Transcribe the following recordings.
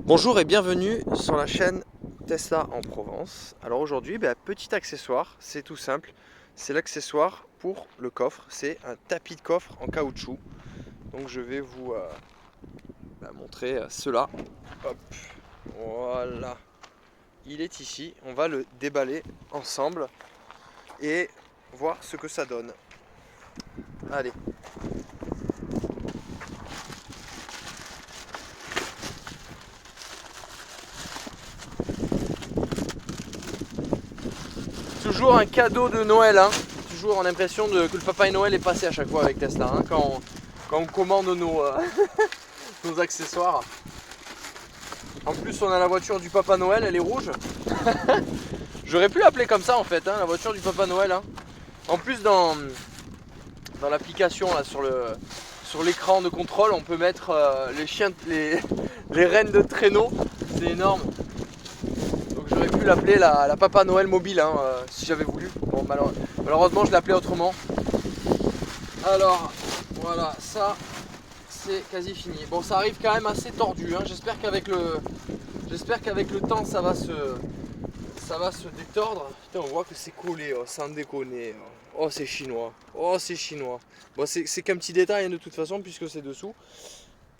Bonjour et bienvenue sur la chaîne Tesla en Provence. Alors aujourd'hui, petit accessoire, c'est tout simple. C'est l'accessoire pour le coffre. C'est un tapis de coffre en caoutchouc. Donc je vais vous montrer cela. Hop, voilà. Il est ici. On va le déballer ensemble et voir ce que ça donne. Allez. Toujours un cadeau de Noël, hein. Toujours on a l'impression que le Papa Noël est passé à chaque fois avec Tesla, hein, quand on commande nos accessoires. En plus on a la voiture du Papa Noël, elle est rouge. J'aurais pu l'appeler comme ça en fait, hein, la voiture du Papa Noël. Hein. En plus dans l'application sur l'écran de contrôle, on peut mettre les rênes de traîneau. C'est énorme. Donc j'aurais pu l'appeler la Papa Noël mobile, hein, si j'avais voulu. Bon, malheureusement je l'ai appelé autrement. Alors voilà, ça c'est quasi fini. Bon, ça arrive quand même assez tordu, hein. J'espère qu'avec le temps ça va se détordre. Putain, on voit que c'est collé, oh, sans déconner. Oh, c'est chinois. Oh, c'est chinois. Bon, c'est qu'un petit détail, hein, de toute façon, puisque c'est dessous.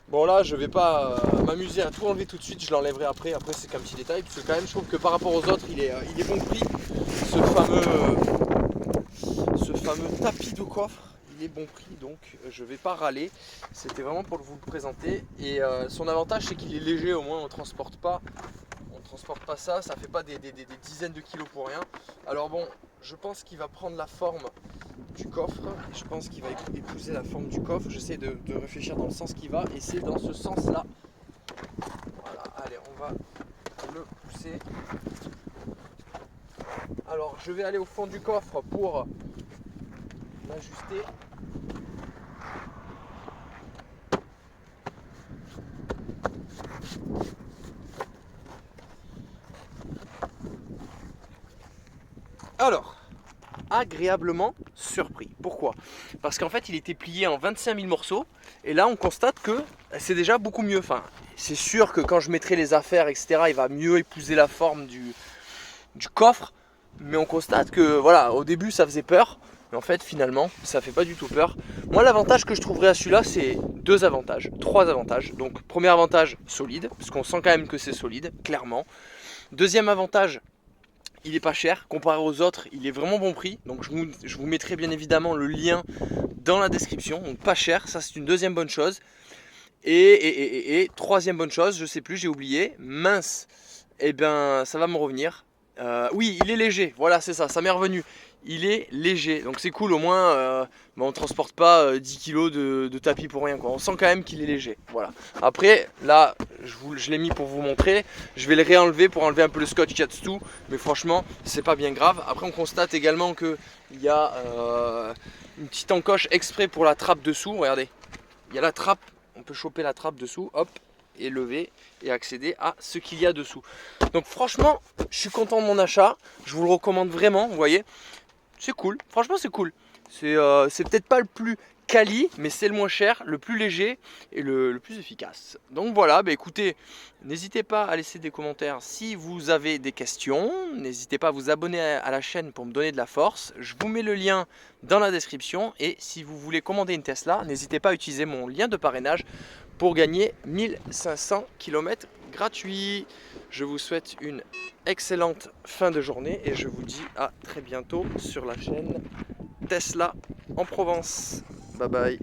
Bon, là, je vais pas m'amuser à tout enlever tout de suite. Je l'enlèverai après. Après, c'est qu'un petit détail. Parce que, quand même, je trouve que par rapport aux autres, il est bon prix. Ce fameux tapis de coffre, il est bon prix. Donc, je vais pas râler. C'était vraiment pour vous le présenter. Et son avantage, c'est qu'il est léger. Au moins, on transporte pas ça, ça fait pas des dizaines de kilos pour rien. Alors bon, je pense qu'il va prendre la forme du coffre, je pense qu'il va épouser la forme du coffre, j'essaie de réfléchir dans le sens qui va, et c'est dans ce sens là. Voilà, allez, on va le pousser. Alors je vais aller au fond du coffre pour l'ajuster. Alors, agréablement surpris. Pourquoi? Parce qu'en fait il était plié en 25 000 morceaux et là on constate que c'est déjà beaucoup mieux. Enfin, c'est sûr que quand je mettrai les affaires etc, il va mieux épouser la forme du coffre, mais on constate que voilà, au début ça faisait peur, mais en fait finalement ça fait pas du tout peur. Moi l'avantage que je trouverais à celui-là, c'est trois avantages. Donc premier avantage, solide, parce qu'on sent quand même que c'est solide, clairement. Deuxième avantage, il est pas cher, comparé aux autres, il est vraiment bon prix. Donc je vous mettrai bien évidemment le lien dans la description. Donc pas cher, ça c'est une deuxième bonne chose. Et troisième bonne chose, je sais plus, j'ai oublié, mince, et bien ça va me revenir. Oui, il est léger, voilà, c'est ça m'est revenu. Il est léger, donc c'est cool, au moins on ne transporte pas 10 kg de tapis pour rien, quoi. On sent quand même qu'il est léger, voilà. Après, là, je l'ai mis pour vous montrer, je vais le réenlever pour enlever un peu le scotch qu'il y a dessous, mais franchement, c'est pas bien grave. Après, on constate également qu'il y a une petite encoche exprès pour la trappe dessous, regardez. Il y a la trappe, on peut choper la trappe dessous, hop, et lever et accéder à ce qu'il y a dessous. Donc franchement, je suis content de mon achat, je vous le recommande vraiment, vous voyez. C'est cool, franchement c'est cool. C'est peut-être pas le plus quali, mais c'est le moins cher, le plus léger et le plus efficace. Donc voilà, écoutez, n'hésitez pas à laisser des commentaires si vous avez des questions. N'hésitez pas à vous abonner à la chaîne pour me donner de la force. Je vous mets le lien dans la description. Et si vous voulez commander une Tesla, n'hésitez pas à utiliser mon lien de parrainage pour gagner 1500 km gratuits. Je vous souhaite une excellente fin de journée et je vous dis à très bientôt sur la chaîne Tesla en Provence. Bye bye.